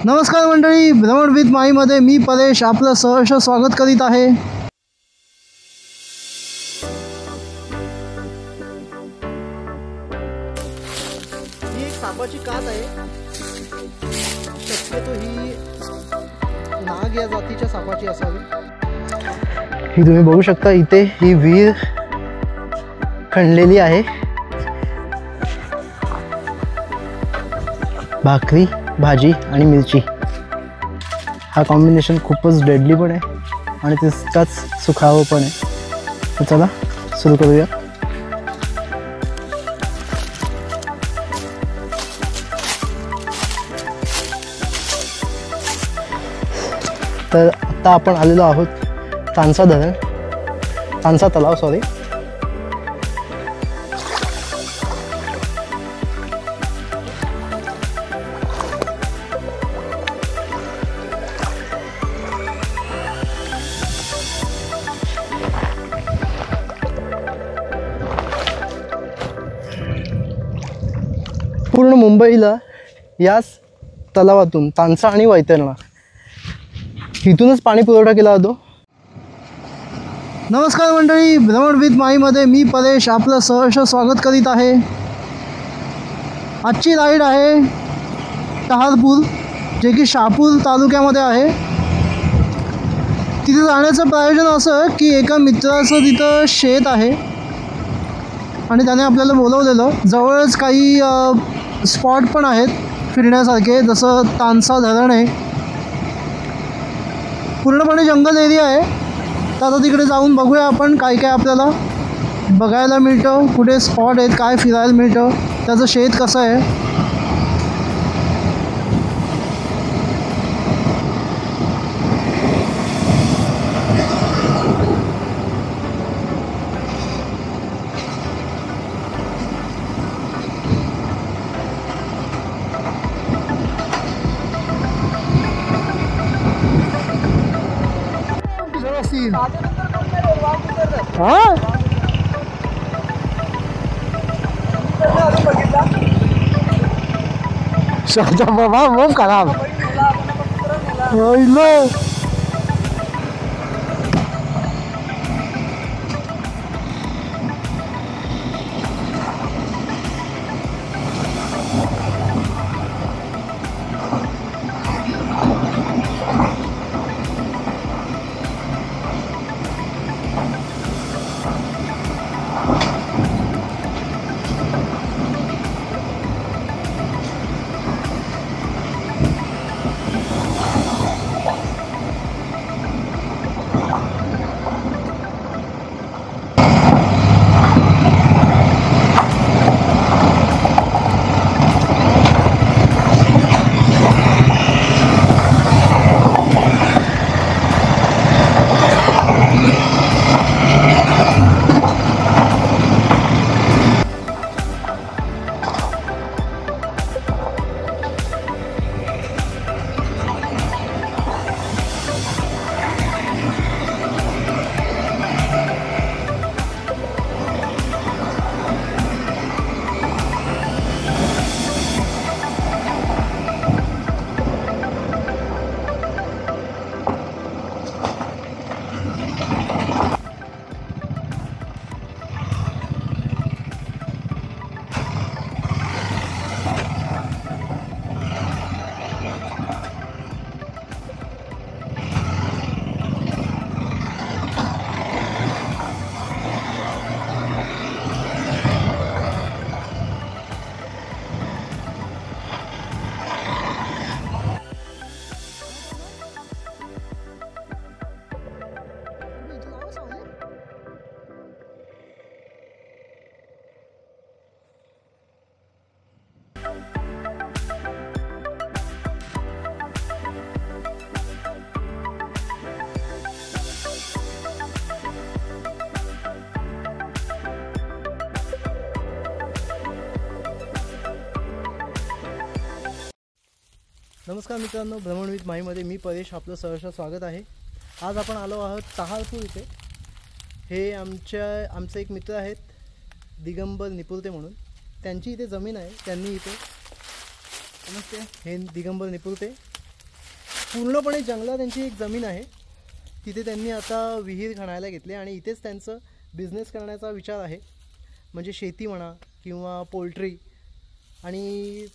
नमस्कार मंडळी, भ्रमण विथ माईमध्ये मी परेश आपलं सहर्ष स्वागत करीत आहे। ही एक सापाची कात आहे। शक्यतो ही नाग या जातीच्या सापाची असावी। ही तुम्ही बघू शकता, इथे ही विहीर खणलेली आहे। भाकरी, भाजी आणि मिरची हा कॉम्बिनेशन खूपच डेडली पण आहे आणि तितकाच सुखावं पण आहे। तर चला सुरू करूया। तर आता आपण आलेलो आहोत तानसा तलाव सॉरी। पूर्ण मुंबईला याच तलावातून तानसा आणि वैतरणा इथूनच पाणी पुरवठा केला जातो। नमस्कार मंडळी, भ्रमण विथ माईमध्ये मी परेश आपलं सहर्ष स्वागत करीत आहे। आजची राईड आहे टहारपूर, जे की शहापूर तालुक्यामध्ये आहे। तिथे जाण्याचं प्रयोजन असं की एका मित्राचं तिथं शेत आहे आणि त्याने आपल्याला बोलवलेलं। जवळच काही स्पॉट पण आहेत फिरण्यासारखे, जसं तानसा धरण आहे। पूर्णपणे जंगल एरिया आहे। तर आता तिकडे जाऊन बघूया आपण काय काय आपल्याला बघायला मिळतं, कुठे स्पॉट आहेत, काय फिरायला मिळतं, त्याचं शेत कसं आहे। हाँ शाजा बाबा वो खराब नमस्कार मित्रांनो, भ्रमण विथ माईमध्ये मी परेश आपलं सहर्ष स्वागत आहे। आज आपण आलो आहोत टहारपूर इथे। हे आमचे एक मित्र आहेत दिगंबर निपुलते म्हणून, त्यांची इथे जमीन आहे। त्यांनी इथे नमस्ते, हे दिगंबर निपुलते पूर्णपणे जंगलात त्यांची एक जमीन आहे, तिथे त्यांनी आता विहीर खणायला घेतली आणि इथेच त्यांचं बिझनेस करण्याचा विचार आहे. म्हणजे शेती म्हणा किंवा पोल्ट्री. आणि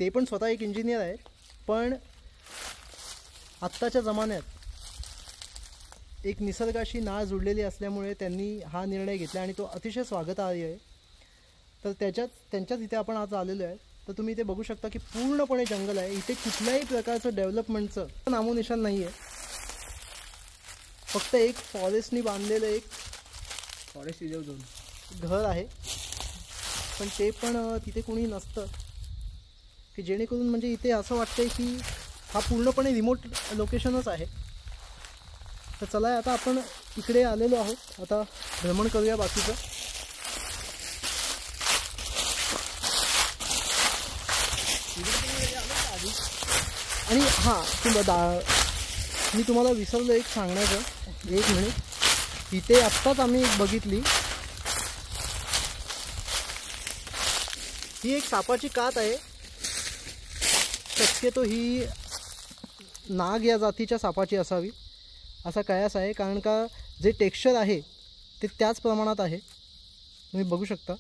ते पण स्वतः एक इंजिनियर आहे. पण आत्ताच्या जमान्यात एक निसर्गाशी नाळ जुळलेली असल्यामुळे त्यांनी हा निर्णय घेतला आणि तो अतिशय स्वागतार्ह आहे. तर त्यांच्याच इथे आपण आज आलेलो आहे. तर तुम्ही इथे बघू शकता की पूर्णपणे जंगल आहे. इथे कुठल्याही प्रकारचं डेव्हलपमेंटचं नामोनिशाण नाही आहे. फक्त एक फॉरेस्टनी बांधलेलं एक फॉरेस्ट रिझर्व झोन घर आहे. पण ते पण तिथे कोणी नसतं की जेणेकरून म्हणजे इथे असं वाटतंय की हा पूर्णपणे रिमोट लोकेशनच आहे. तर चला आता आपण इकडे आलेलो आहोत, आता भ्रमण करूया बाकीचं. आणि हां मी तुम्हाला विसरलो एक सांगण्याचं, एक मिनिट. इथे आत्ताच आम्ही एक बघितली, ही एक सापाची कात आहे. शक्यतो ही नाग या जातीच्या सापाची असावी असा कयास आहे, कारण का जे टेक्स्चर आहे ते त्याच प्रमाणात आहे, तुम्ही बघू शकता.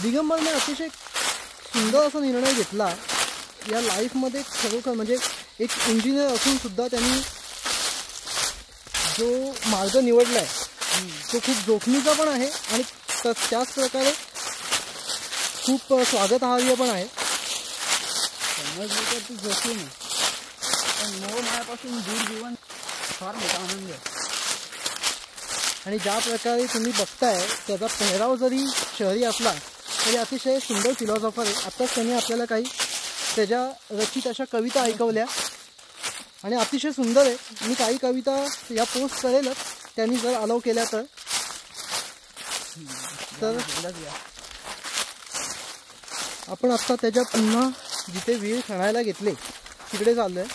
दिगंबरने अतिशय सुंदर असा निर्णय घेतला या लाईफमध्ये. खरोखर म्हणजे एक इंजिनियर असून सुद्धा त्यांनी जो मार्ग निवडला आहे तो खूप जोखमीचा पण आहे आणि त्याच प्रकारे खूप स्वागतार्ह पण आहे. समजलं तर ती जोखीम आहे, पण मोह मायापासून दूर जीवन फार मोठा आनंद आहे. आणि ज्या प्रकारे तुम्ही बघताय त्याचा पेहराव जरी शहरी असला तरी अतिशय सुंदर फिलॉसॉफर आहे. आत्ताच त्यांनी आपल्याला काही त्याच्या रचित अशा कविता ऐकवल्या आणि अतिशय सुंदर आहे. मी काही कविता या पोस्ट करेलच त्यांनी जर अलाव केल्या तर. आपण आत्ता त्याच्या पुन्हा जिथे विहीर खणायला घेतले तिकडे चाललोय.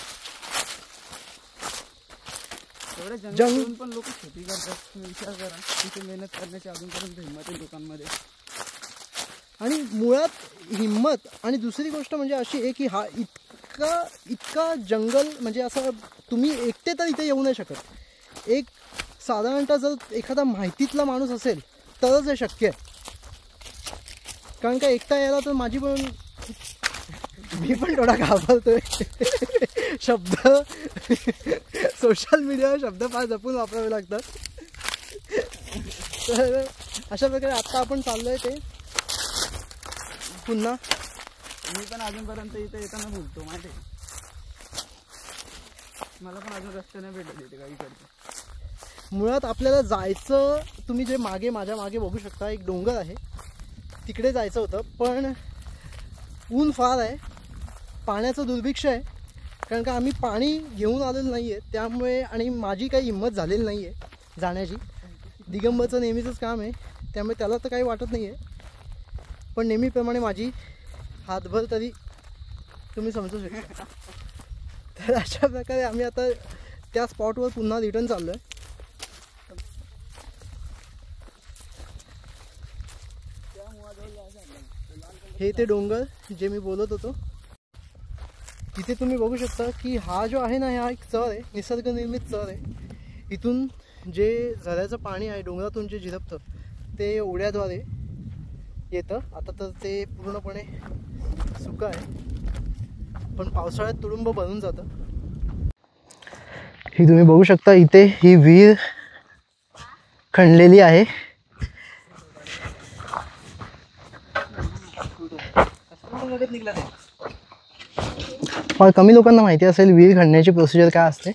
जंगल पण लोक शेती करतात, तुम्ही विचार करा. तिथे मेहनत करण्याची अजूनपर्यंत हिंमत आहे लोकांमध्ये. आणि मुळात हिंमत. आणि दुसरी गोष्ट म्हणजे अशी आहे की हा इतका जंगल म्हणजे असं तुम्ही एकटे तर इथे येऊ नाही शकत. एक साधारणतः जर एखादा माहितीतला माणूस असेल तरच हे शक्य आहे. कारण का एकटा यायला तर मी पण थोडा घाबरतोय. शब्द सोशल मीडियावर शब्द फार जपून वापरावे लागतात. तर अशा प्रकारे आत्ता आपण चाललोय ते पुन्हा. मी पण अजूनपर्यंत इथे येताना भुलतो माहिती आहे. मला पण अजून रस्त्याने भेटत येते काही करतो. मुळात आपल्याला जायचं, तुम्ही जे माझ्या मागे बघू शकता एक डोंगर आहे, तिकडे जायचं होतं. पण ऊन फार आहे, पाण्याचं दुर्भिक्ष आहे. कारण का आम्ही पाणी घेऊन आलेलं नाही आहे त्यामुळे, आणि माझी काही हिंमत झालेली नाही आहे जाण्याची. दिगंबरचं नेहमीचंच काम आहे त्यामुळे त्याला तर काही वाटत नाही आहे. पण नेहमीप्रमाणे माझी हातभर तरी तुम्ही समजू शकता. तर अशा प्रकारे आम्ही आता त्या स्पॉटवर पुन्हा रिटर्न चाललो आहे. हे ते डोंगर जे मी बोलत होतो, तिथे तुम्ही बघू शकता की हा जो आहे ना, हा एक चर आहे, निसर्गनिर्मित चर आहे. इथून जे झऱ्याचं पाणी आहे डोंगरातून जे झिरपतं ते ओढ्याद्वारे येतं. आता तर ते पूर्णपणे सुकं आहे, पण पावसाळ्यात तुडुंब भरून जातं. ही तुम्ही बघू शकता इथे ही विहीर खणलेली आहे. फार कमी लोकांना माहिती असेल विहीर खणण्याची प्रोसिजर काय असते.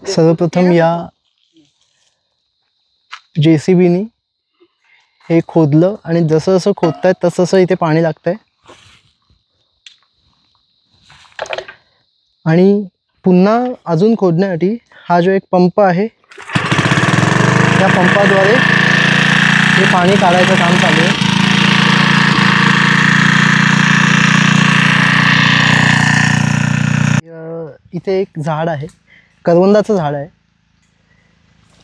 सर्वप्रथम या JCBनी हे खोदलं आणि जसं जसं खोदतायत तसं तसं इथे पाणी लागतंय. आणि पुन्हा अजून खोदण्यासाठी हा जो एक पंप आहे, त्या पंपाद्वारे हे पाणी काढायचं काम चालू आहे. इथे एक झाड आहे, करवंदाचं झाड आहे.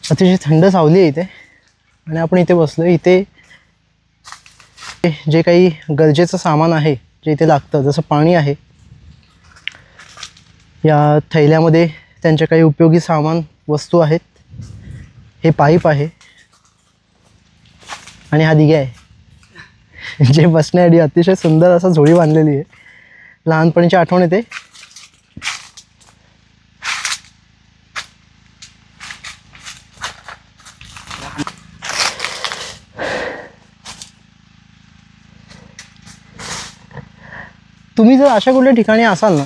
अतिशय थंड सावली आहे इथे आणि आपण इथे बसलो. इथे जे काही गरजेचं सामान आहे जे इथे लागतं, जसं पाणी आहे, या थैल्यामध्ये त्यांच्या काही उपयोगी सामान वस्तू आहेत. हे पाईप आहे आणि हा दिघा आहे जे बसण्यासाठी अतिशय सुंदर असा झोळी बांधलेली आहे. लहानपणीची आठवण येते. तुम्ही जर अशा कुठल्या ठिकाणी असाल ना,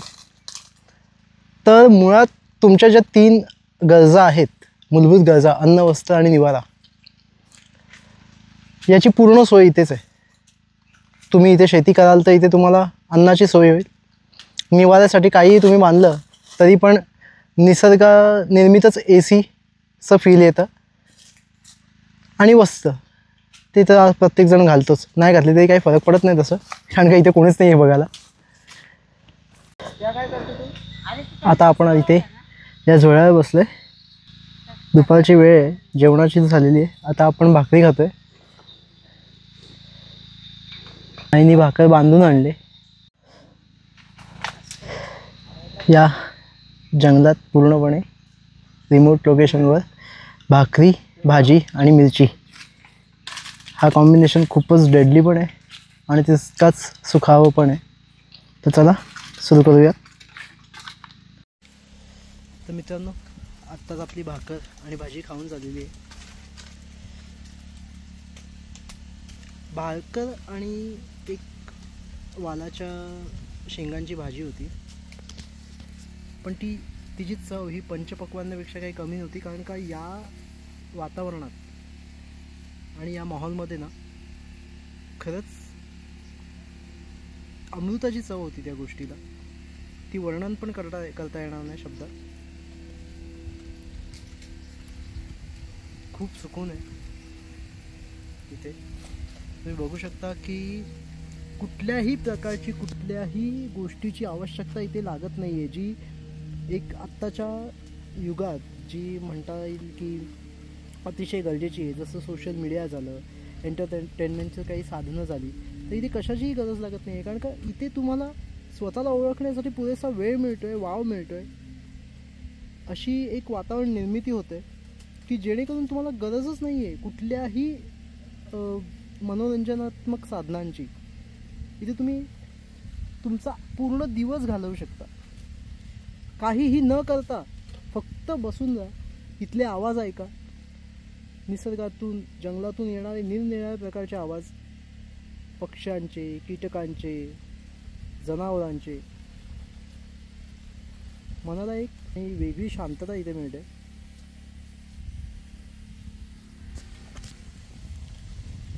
तर मुळात तुमच्या ज्या 3 गरजा आहेत, मूलभूत गरजा, अन्न, वस्त्र आणि निवारा, याची पूर्ण सोय इथेच आहे. तुम्ही इथे शेती कराल तर इथे तुम्हाला अन्नाची सोय होईल. निवाऱ्यासाठी काहीही तुम्ही बांधलं तरी पण निसर्ग निर्मितच ACचं फील येतं. आणि वस्त्र ते तर प्रत्येकजण घालतोच, नाही घातले तरी काही फरक पडत नाही तसं, कारण का इथे कोणीच नाही आहे बघायला. आता आपण इथे या झोळ्यावर बसलोय. दुपारची वेळ आहे, जेवणाची झालेली आहे. आता आपण भाकरी खातोय. आईने भाकर बांधून आणले. या जंगलात पूर्णपणे रिमोट लोकेशनवर भाकरी, भाजी आणि मिरची हा कॉम्बिनेशन खूपच डेडली पण आहे आणि तितकाच सुखावं पण आहे. तर चला सुरू करूया. तर मित्रांनो, आत्ताच आपली भाकर आणि भाजी खाऊन झालेली आहे. भाकर आणि एक वालाच्या शेंगांची भाजी होती, पण तिची चव ही पंचपक्वान्नापेक्षा काही कमी नव्हती. कारण का या वातावरणात आणि या माहोलमध्ये ना, खरंच अमृताची चव होती त्या गोष्टीला. ती वर्णन पण करता येणार नाही शब्दात. खूप सुकून आहे तिथे. तुम्ही बघू शकता की कुठल्याही प्रकारची, कुठल्याही गोष्टीची आवश्यकता इथे लागत नाही आहे, जी एक आत्ताच्या युगात जी म्हणता येईल की अतिशय गरजेची आहे. जसं सोशल मीडिया झालं, एंटरटेनमेंटचं काही साधनं झाली, तर इथे कशाचीही गरज लागत नाही आहे. कारण का इथे तुम्हाला स्वतःला ओळखण्यासाठी पुरेसा वेळ मिळतो आहे, वाव मिळतो आहे. अशी एक वातावरण निर्मिती होते की जेणेकरून तुम्हाला गरजच नाही आहे कुठल्याही मनोरंजनात्मक साधनांची. इथे तुम्ही तुमचा पूर्ण दिवस घालवू शकता काहीही न करता. फक्त बसून जा, इथले आवाज ऐका, निसर्गातून, जंगलातून येणारे निरनिराळ्या प्रकारचे आवाज, पक्ष्यांचे, कीटकांचे, जनावरांचे. मनाला एक वेगळी शांतता इथे मिळते.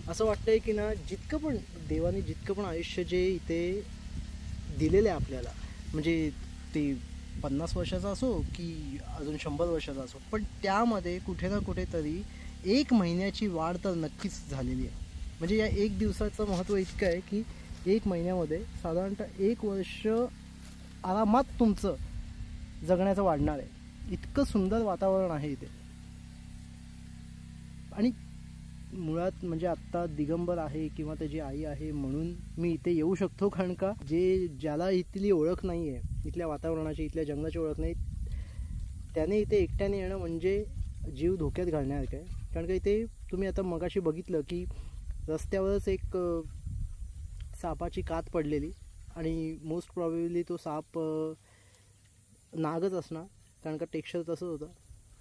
असं वाटतंय की ना, जितकं पण देवाने जितकं पण आयुष्य जे इथे दिलेलं आहे आपल्याला, म्हणजे ते 50 वर्षाचा असो की अजून 100 वर्षाचा असो, पण त्यामध्ये कुठे ना कुठेतरी 1 महिन्याची वाढ तर नक्कीच झालेली आहे. म्हणजे या 1 दिवसाचं महत्त्व इतकं आहे की 1 महिन्यामध्ये साधारणतः 1 वर्ष आरामात तुमचं जगण्याचं वाढणार आहे. इतकं सुंदर वातावरण आहे इथे. आणि मुळात म्हणजे आत्ता दिगंबर आहे किंवा त्याची आई आहे म्हणून मी इथे येऊ शकतो. कारण का ज्याला इथली ओळख नाही आहे, इथल्या वातावरणाची, इथल्या जंगलाची ओळख नाही, त्याने इथे एकट्याने येणं म्हणजे जीव धोक्यात घालण्यासारखं आहे. कारण का इथे तुम्ही आता मगाशी बघितलं की रस्त्यावरच एक सापाची कात पडलेली, आणि मोस्ट प्रॉबेबली तो साप नागच असणार, कारण का टेक्स्चर तसंच होतं.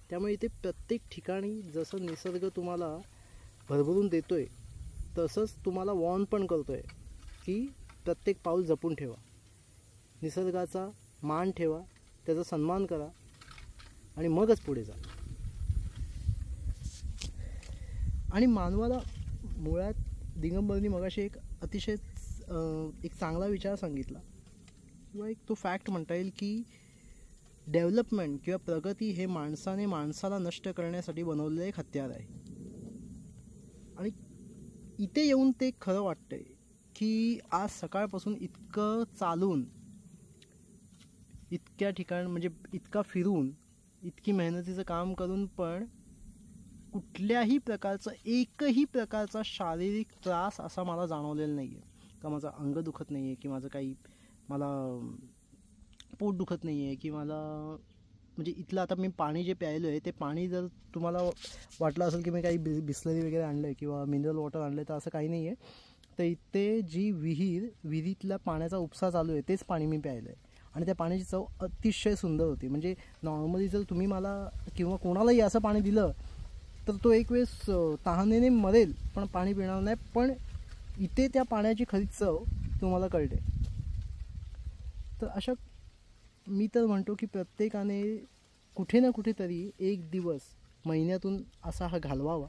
त्यामुळे इथे प्रत्येक ठिकाणी जसं निसर्ग तुम्हाला भरभरून देतोय, तसंच तुम्हाला वॉर्न पण करतोय की प्रत्येक पाऊल जपून ठेवा, निसर्गाचा मान ठेवा, त्याचा सन्मान करा आणि मगच पुढे जा. आणि मानवाला मुळात दिगंबरनी मगाशी एक अतिशय एक चांगला विचार सांगितला, किंवा एक तो फॅक्ट म्हणता येईल की डेव्हलपमेंट किंवा प्रगती हे माणसाने माणसाला नष्ट करण्यासाठी बनवलेलं एक हत्यार आहे. आणि इथे येऊन ते खरं वाटतंय की आज सकाळपासून इतकं चालून इतक्या ठिकाण म्हणजे इतका फिरून इतकी मेहनतीचं काम करून पण कुठल्याही प्रकारचं एकही प्रकारचा शारीरिक त्रास असा मला जाणवलेला नाही आहे का माझं अंग दुखत नाही आहे की माझं काही मला पोट दुखत नाही आहे की मला म्हणजे इथलं आता मी पाणी जे प्यायलो आहे ते पाणी जर तुम्हाला वाटलं असेल की मी काही बिस्लरी वगैरे आणलं आहे किंवा मिनरल वॉटर आणलं आहे तर असं काही नाही आहे. तर इथे जी विहिरीतल्या पाण्याचा उपसा चालू आहे तेच पाणी मी प्यायलं आहे आणि त्या पाण्याची चव अतिशय सुंदर होती. म्हणजे नॉर्मली जर तुम्ही मला किंवा कोणालाही असं पाणी दिलं तर तो एक वेळेस तहानेने मरेल पण पाणी पिणार नाही. पण इथे त्या पाण्याची खरी चव तुम्हाला कळते. तर अशा मी तर म्हणतो की प्रत्येकाने कुठे ना कुठेतरी एक दिवस महिन्यातून असा हा घालवावा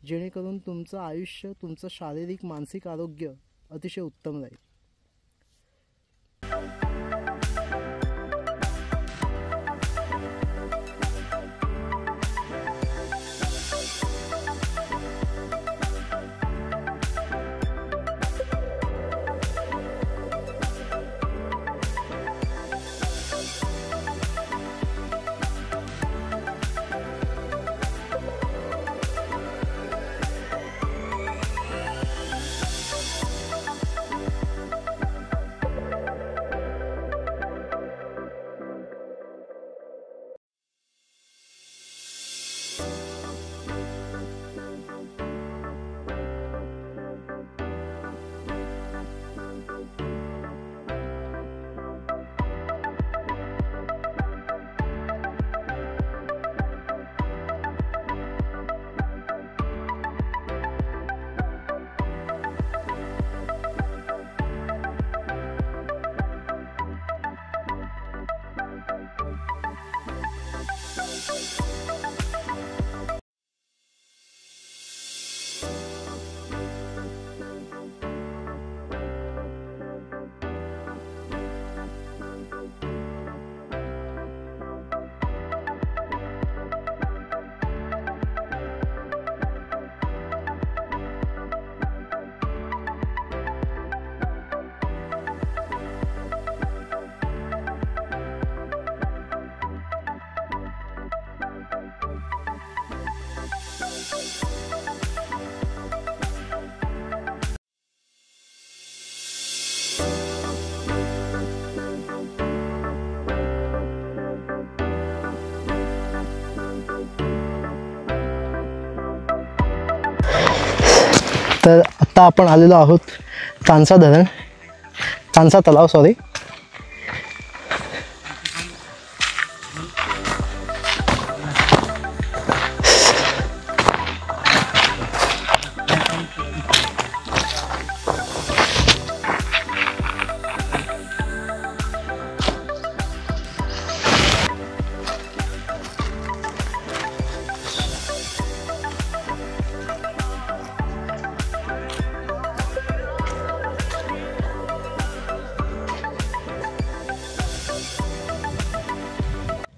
जेणेकरून तुमचं आयुष्य तुमचं शारीरिक मानसिक आरोग्य अतिशय उत्तम राहील. तर आत्ता आपण आलेलो आहोत तानसा तलाव सॉरी.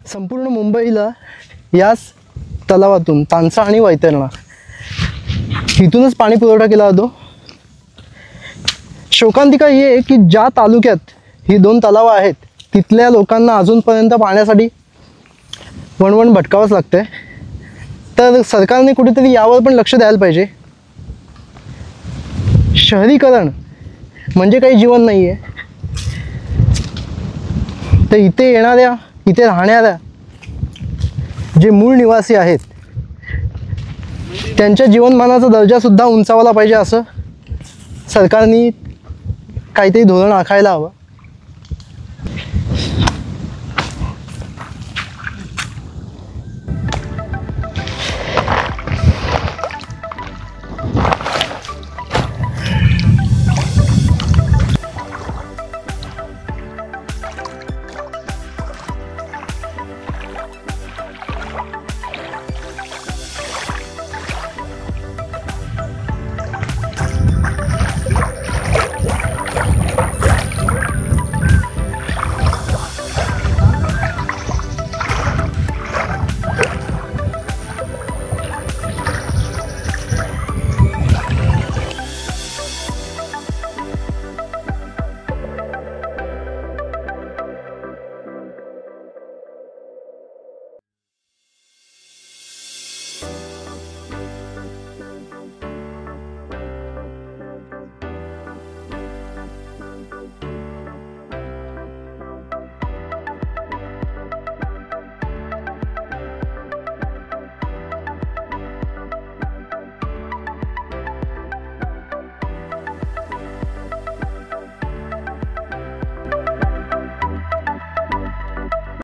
संपूर्ण मुंबईला याच तलावातून तानसा आणि वैतरणा इथूनच पाणी पुरवठा केला जातो. शोकांतिका ही आहे की ज्या तालुक्यात ही दोन तलावं आहेत तिथल्या लोकांना अजूनपर्यंत पाण्यासाठी वणवण भटकावंच लागतंय. तर सरकारने कुठेतरी यावर पण लक्ष द्यायला पाहिजे. शहरीकरण म्हणजे काही जीवन नाही आहे. तर इथे राहणाऱ्या जे मूळ निवासी आहेत त्यांच्या जीवनमानाचा दर्जासुद्धा उंचावला पाहिजे असं सरकारने काहीतरी धोरण आखायला हवं.